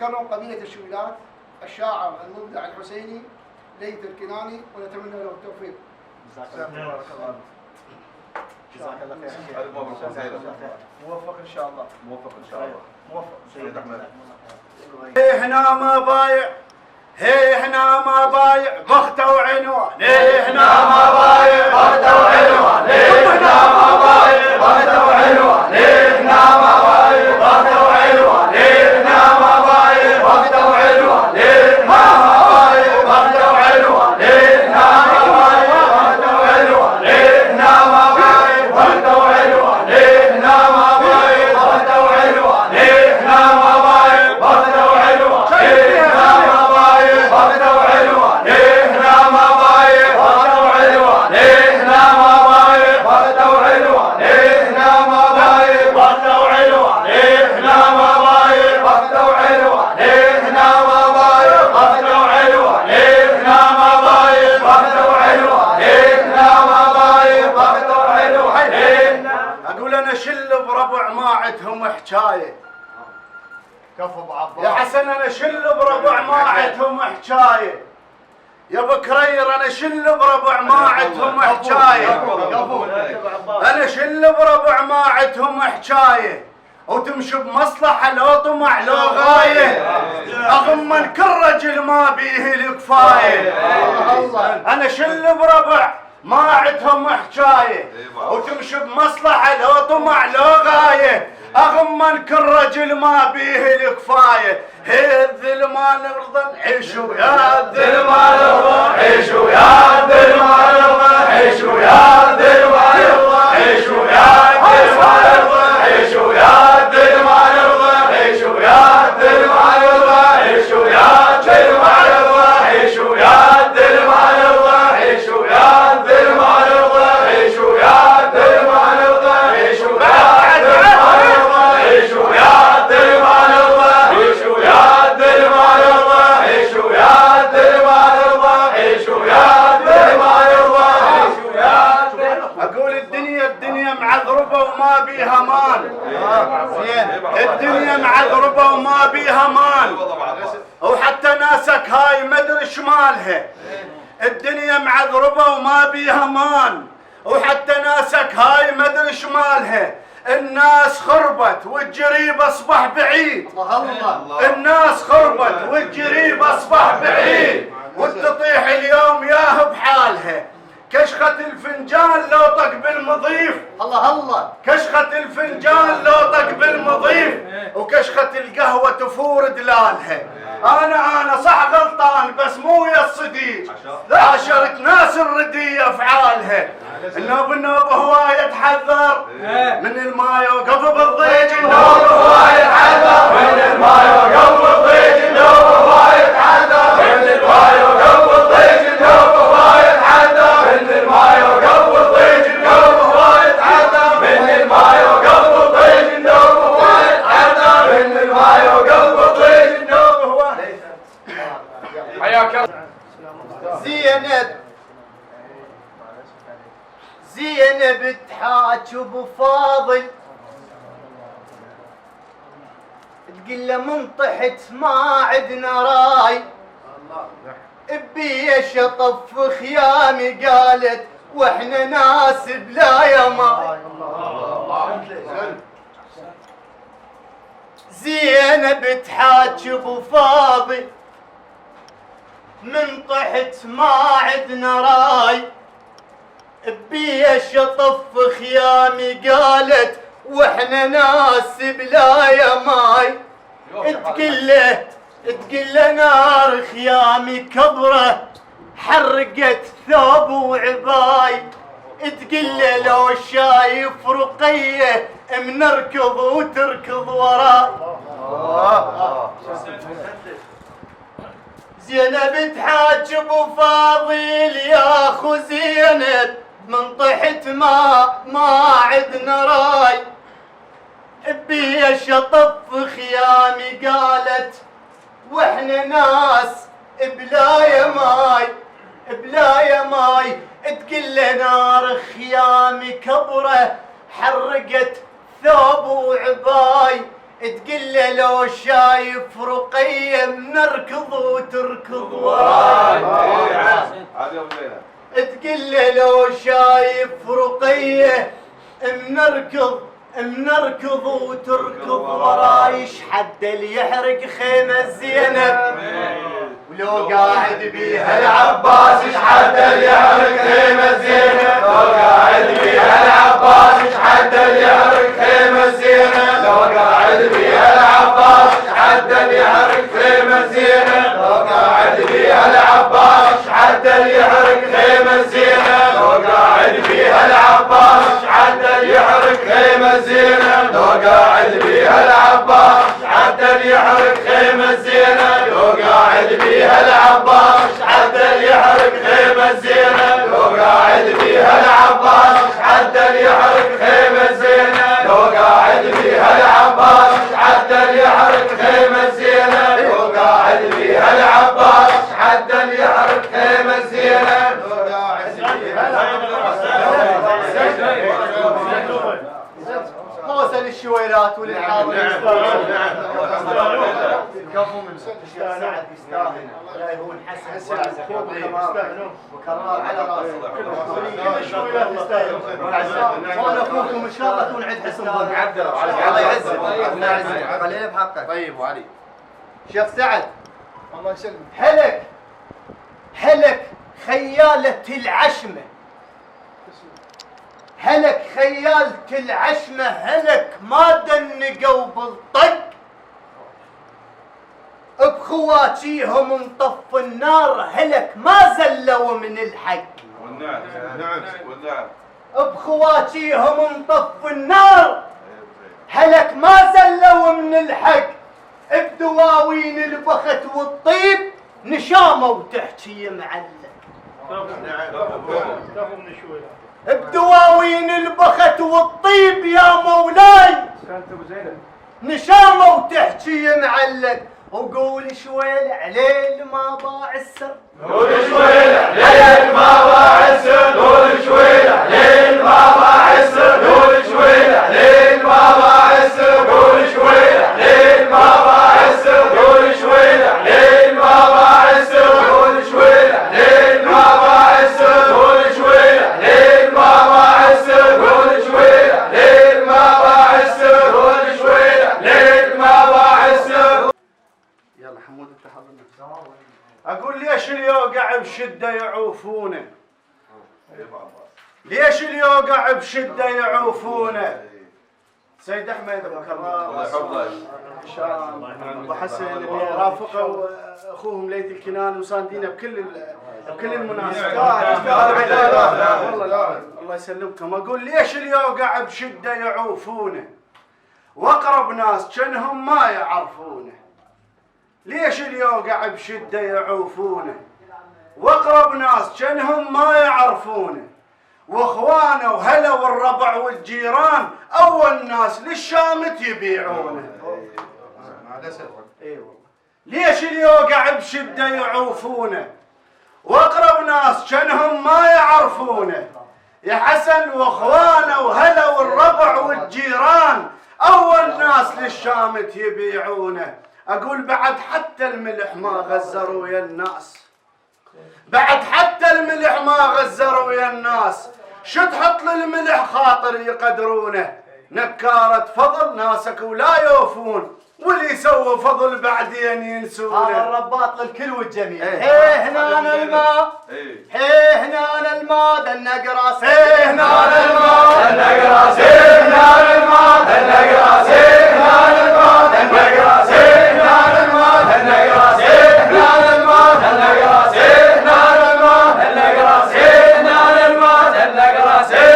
كرم قبيلة الشويلات الشاعر المبدع الحسيني ليث الكناني، ونتمنى له التوفيق. جزاك الله خير. جزاك الله خير. موفق ان شاء الله. موفق ان شاء الله. موفق سيد احمد. هنا ما بايع، هنا ما بايع بخته وعنوان، هنا ما بايع بخته وعنوان، هنا ما بايع بخته وعنوان، هنا ما بايع بخته وعنوان، هنا ما بايع بخته وعنوان، هنا ما بايع بخته وعنوان، هنا ما بايع بخته وعنوان، هنا ما بايع بخته وعنوان، هنا ما بايع بخته وعنوان، هنا ما بايع بخته وعنوان، هنا ما بايع بخته وعنوان، هنا ما بايع بخته وعنوان، هنا ما بايع بخته وعنوان، هنا ما بايع بخته وعنوان، هنا ما بايع بخته وعنوان، هنا ما بايع بخته وعنوان، هنا ما بايع بخته وعنوان، هنا ما بايع بخته وعنوان. اقول انا شل بربع ما عندهم حكايه. كفو ابو عباس. يا حسن انا شل بربع ما عندهم حكايه. يا بكرير انا شل بربع ما عندهم حكايه. انا شل بربع ما عندهم حكايه، وتمشي بمصلحه لو طمع لو غايه، اغمن كل رجل ما بيه الكفايه. انا شل بربع ما عندهم حكايه، وتمشي بمصلحه لو طمع لو غايه، اغمن كل رجل ما بيه الكفايه. هي الذل ما نرضى نعيش ويا الذل ما نرضى نعيش ويا الذل ما نرضى نعيش ويا الذل ما نرضى نعيش ويا الذل ما نرضى نعيش ويا الذل ما نرضى نعيش ويا الذل ما نرضى نعيش ويا الذل ما نرضى نعيش ويا الذل ما نرضى نعيش ويا الذل ما نرضى نعيش ويا الذل ما نرضى نعيش ويا الذل ما نرضى نعيش ويا الذل ما نرضى نعيش ويا الذل ما نرضى نعيش ويا الذل ما نرضى نعيش ويا الذل ما نرضى نعيش ويا الذل. اقول الدنيا معذربه وما بيها مال. الدنيا معذربه وما بيها مال، وحتى ناسك هاي ما ادري شمالها. الدنيا معذربه وما بيها مال، وحتى ناسك هاي ما ادري شمالها. الناس خربت والجريب اصبح بعيد. الناس خربت والجريب اصبح بعيد، وتطيح اليوم ياه بحالها. كشخة الفنجان لو طق بالمضيف، الله كشخة الفنجان لو طق بالمضيف، وكشخة القهوة تفور دلالها. أنا صح غلطان بس مو يا الصديق، عاشرت ناس الردية أفعالها. النوب هواية يتحذر من الماء يوقف بالضيج. النوب هواية يتحذر من الماء يوقف بالضيج. النوب هواية يتحذر من الماء يوقف بالضيج. النوب هواية يتحذر من الماء يوقف بالضيج. النوب هواية يتحذر من الماء يوقف بالضيج. النوب هواية يتحذر من الماء يوقف بالضيج. النوب هواية. حياك الله. زينب تحاج ابو فاضل، تقول له من طحت ما عدنا راي، ابي شطف خيامي قالت واحنا ناس بلا يماي. زينب تحاج ابو فاضل، من طحت ما عدنا راي، ابي شطف خيامي قالت واحنا ناس بلا يماي. تقل له نار خيامي كبره حرقت ثوب وعباي، تقل له لو شايف رقيه منركض وتركض وراي. زينب تحاج ابو فاضل يا اخو زينب، من طحت ما عدنا راي، ابي شطف خيامي قالت واحنا ناس بلا يماي بلا يماي. تقل له نار خيامي كبره حرقت ثوب وعباي، تقول له لو شايف رقية بنركض وتركض وراي. تقول له لو شايف رقية بنركض وتركض وراي. حد اللي يحرق خيمة زينب ولو قاعد بيها العباس. حد اللي يحرق خيمة زينب لو قاعد بيها العباس. حد اللي يحرق خيمة زينب لو قاعد بيها العباس. حد اللي يحرق خيمة زينب لو قاعد بيها العباس. حد اللي يحرق خيمة زينب لو قاعد بيها العباس. حد اللي يحرق خيمة زينب لو قاعد بيها العباس. حد اللي يحرق خيمة زينب لو قاعد بيها العباس. حد اللي يحرق خيمة زينب لو قاعد بيها العباس. حد اللي يحرق خيمة زينب لو قاعد بيها العباس. حد اللي يحرق خيمة زينب لو قاعد بيها العباس. حد اللي يحرق خيمة زينب لو قاعد بيها العباس. موسى للشويلات وللحاضرين. كفو من سعد يستاهل. لا يهون حسن وكرار على راسه. كل الشويلات يستاهلون. وانا اخوكم ان شاء الله تكون عند حسن ظن. الله يعزك. الله يعزك. خلينا بحقك. طيب وعلي شيخ سعد الله يسلمك. هلك خيالة العشمة. هلك خيالة العشمة. هلك ما دنقوا بالطق بخواتيهم انطف النار. هلك ما زلوا من الحق. والنعم بخواتيهم انطف النار. هلك ما زلوا من الحق. بدواوين البخت والطيب نشامة وتحكي معلق. بدواوين البخت والطيب يا مولاي نشامة وتحكي معلق. وقول شويل عليل ما ضاع السر. قول شويل عليل ما ضاع السر. قول شويل عليل ما ضاع السر. قول شويل عليل ما ضاع السر. قول شويل عليل ما ضاع السر. قول شويل عليل ما ضاع السر. قول شويل عليل ما ضاع السر. قول شويل عليل ما ضاع السر. قول شويل عليل ما ضاع السر. قول شويل عليل ما ضاع السر. يلا حمود انت حضر نفسك. اقول ليش اليوقع بشده يعوفونه؟ ليش اليوقع بشده يعوفونه؟ سيد احمد ابو كرار ابو حسن اللي رافقوا اخوهم ليث الكناني وصاندينه بكل المناسبات. الله يسلمكم. اقول ليش اليوقع بشده يعوفونه واقرب ناس كانهم ما يعرفونه. ليش اليوقع بشده يعوفونه واقرب ناس كانهم ما يعرفونه. واخوانه وهلا والربع والجيران اول ناس للشامت يبيعونه. اي والله. ليش اليوقع بشده يعوفونه واقرب ناس كانهم ما يعرفونه. يا حسن واخوانه وهلا والربع والجيران اول ناس للشامت يبيعونه. اقول بعد حتى الملح ما غزروا يا الناس. بعد حتى الملح ما غزروا يا الناس. شو تحط للملح خاطر يقدرونه. نكارة فضل ناسك ولا يوفون واللي يسووا فضل بعدين ينسونه. هذا الرباط للكل والجميع. هنا الماء هنا الماء دنق راسي. هنا الماء دنق راسي. هنا الماء دنق راسي. هنا الماء دنق راسي. هنا الماء دنق راسي. هنا الماء دنق راسي. هنا الماء دنق راسي. هنا الماء دنق راسي.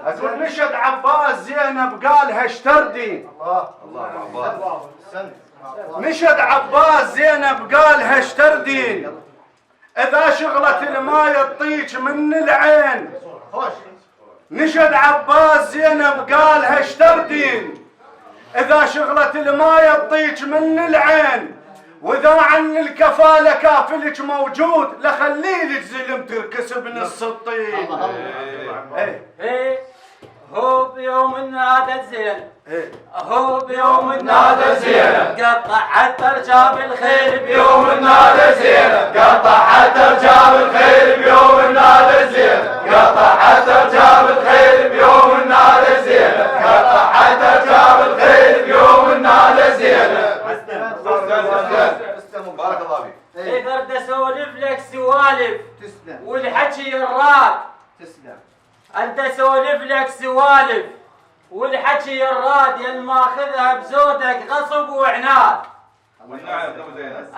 اقول نشد عباس زينب قالها اشتردي. الله نشد عباس زينب قالها اشتردين. اذا شغلت الماي تطيج من العين. نشد عباس زينب قالها اشتردين. اذا شغلت الماي تطيج من العين. واذا عن الكفاله كافلك موجود لخليلك زلم تركس بنص الطين. هو بيوم نادت زينب هو بيوم نادت زينب قطع حتى رجاب الخيل بيوم نادت زينب قطع حتى رجاب الخيل بيوم نادت زينب قطع حتى رجاب الخيل بيوم نادت زينب قطع حتى رجاب الخيل بيوم نادت زينب. بارك الله فيك. اقدر اسولف لك سوالف تسلم والحكي الراد تسلم انت اسولف لك سوالف والحكي الراد يا ماخذها بزودك غصب وعناد.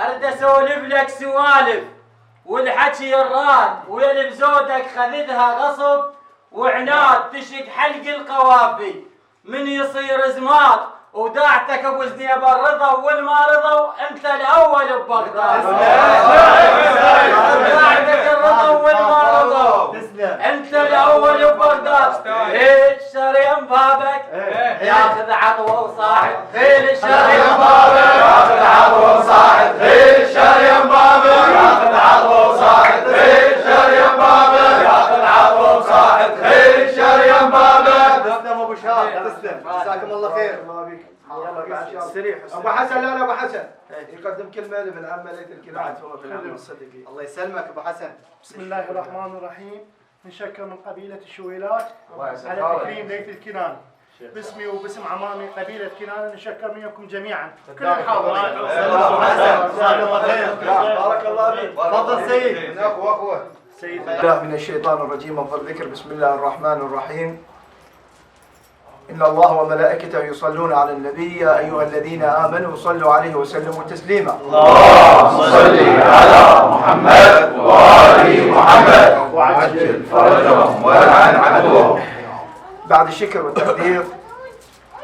ارد اسولف لك سوالف والحكي الراد ويا بزودك خذدها غصب وعناد. تشق حلق القوافي من يصير زماط وداعتك ابو زنيب الرضا والما رضوا انت الاول ببغداد. داعتك الرضا والما رضوا انت الاول ببغداد. خيل الشريم بابك ياخذ عطوه وصاحب خيل الشريم بابك ياخذ عطوه وصاحب خيل الشريم بابك ياخذ عطوه وصاحب خيل الشريم بابك ياخذ عطوه وصاحب خيل الشريم بابك. تسلم ابو شهاب تسلم جزاكم الله خير. ابو حسن لا ابو حسن يقدم كلمه لابن عمه ليث الكناني. الله يسلمك ابو حسن. بسم الله الرحمن الرحيم. نشكر من قبيلة الشويلات على تكريم ليث الكناني. باسمي وباسم عمامي قبيلة كنانة نشكر منكم جميعا كل الحاضرين. بارك الله فيك. تفضل سيد. اخوه سيد الله من الشيطان الرجيم وفضل ذكر. بسم الله الرحمن الرحيم. إن الله وملائكته يصلون على النبي يا أيها الذين آمنوا صلوا عليه وسلموا تسليما. اللهم صل على محمد وآل محمد وعجل فرجهم والعن عدوهم. بعد الشكر والتقدير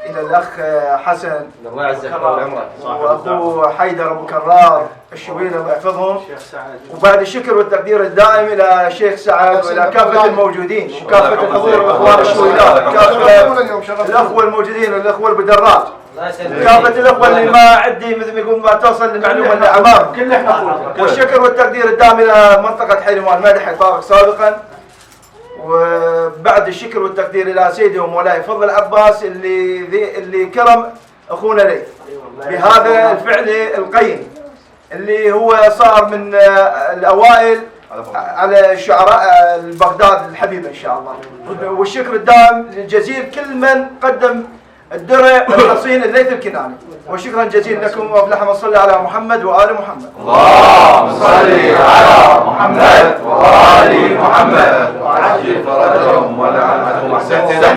إلى الأخ حسن وأخوه حيدر أبو كرار الشويلة الله يحفظهم، وبعد الشكر والتقدير الدائم إلى الشيخ سعد وإلى كافة الموجودين وكافة الحضور الإخوان الشويلات، كافة الأخوة الموجودين والأخوة البدرات، كافة الأخوة اللي ما عندي مثل ما يقول ما توصل المعلومة لأعمارهم، والشكر والتقدير الدائم إلى منطقة حلوان مدحي طارق سابقا. وبعد الشكر والتقدير الى سيدي ومولاي فضل العباس اللي كرم اخونا ليث بهذا الفعل القيم اللي هو صار من الاوائل على الشعراء بغداد الحبيبه ان شاء الله. والشكر الدائم الجزيل كل من قدم الدرع الحصين الليث الكناني، وشكرا جزيلا لكم. اللهم صل على محمد وآل محمد. اللهم صل على محمد وآل محمد وعجل فرجهم ولعنهم.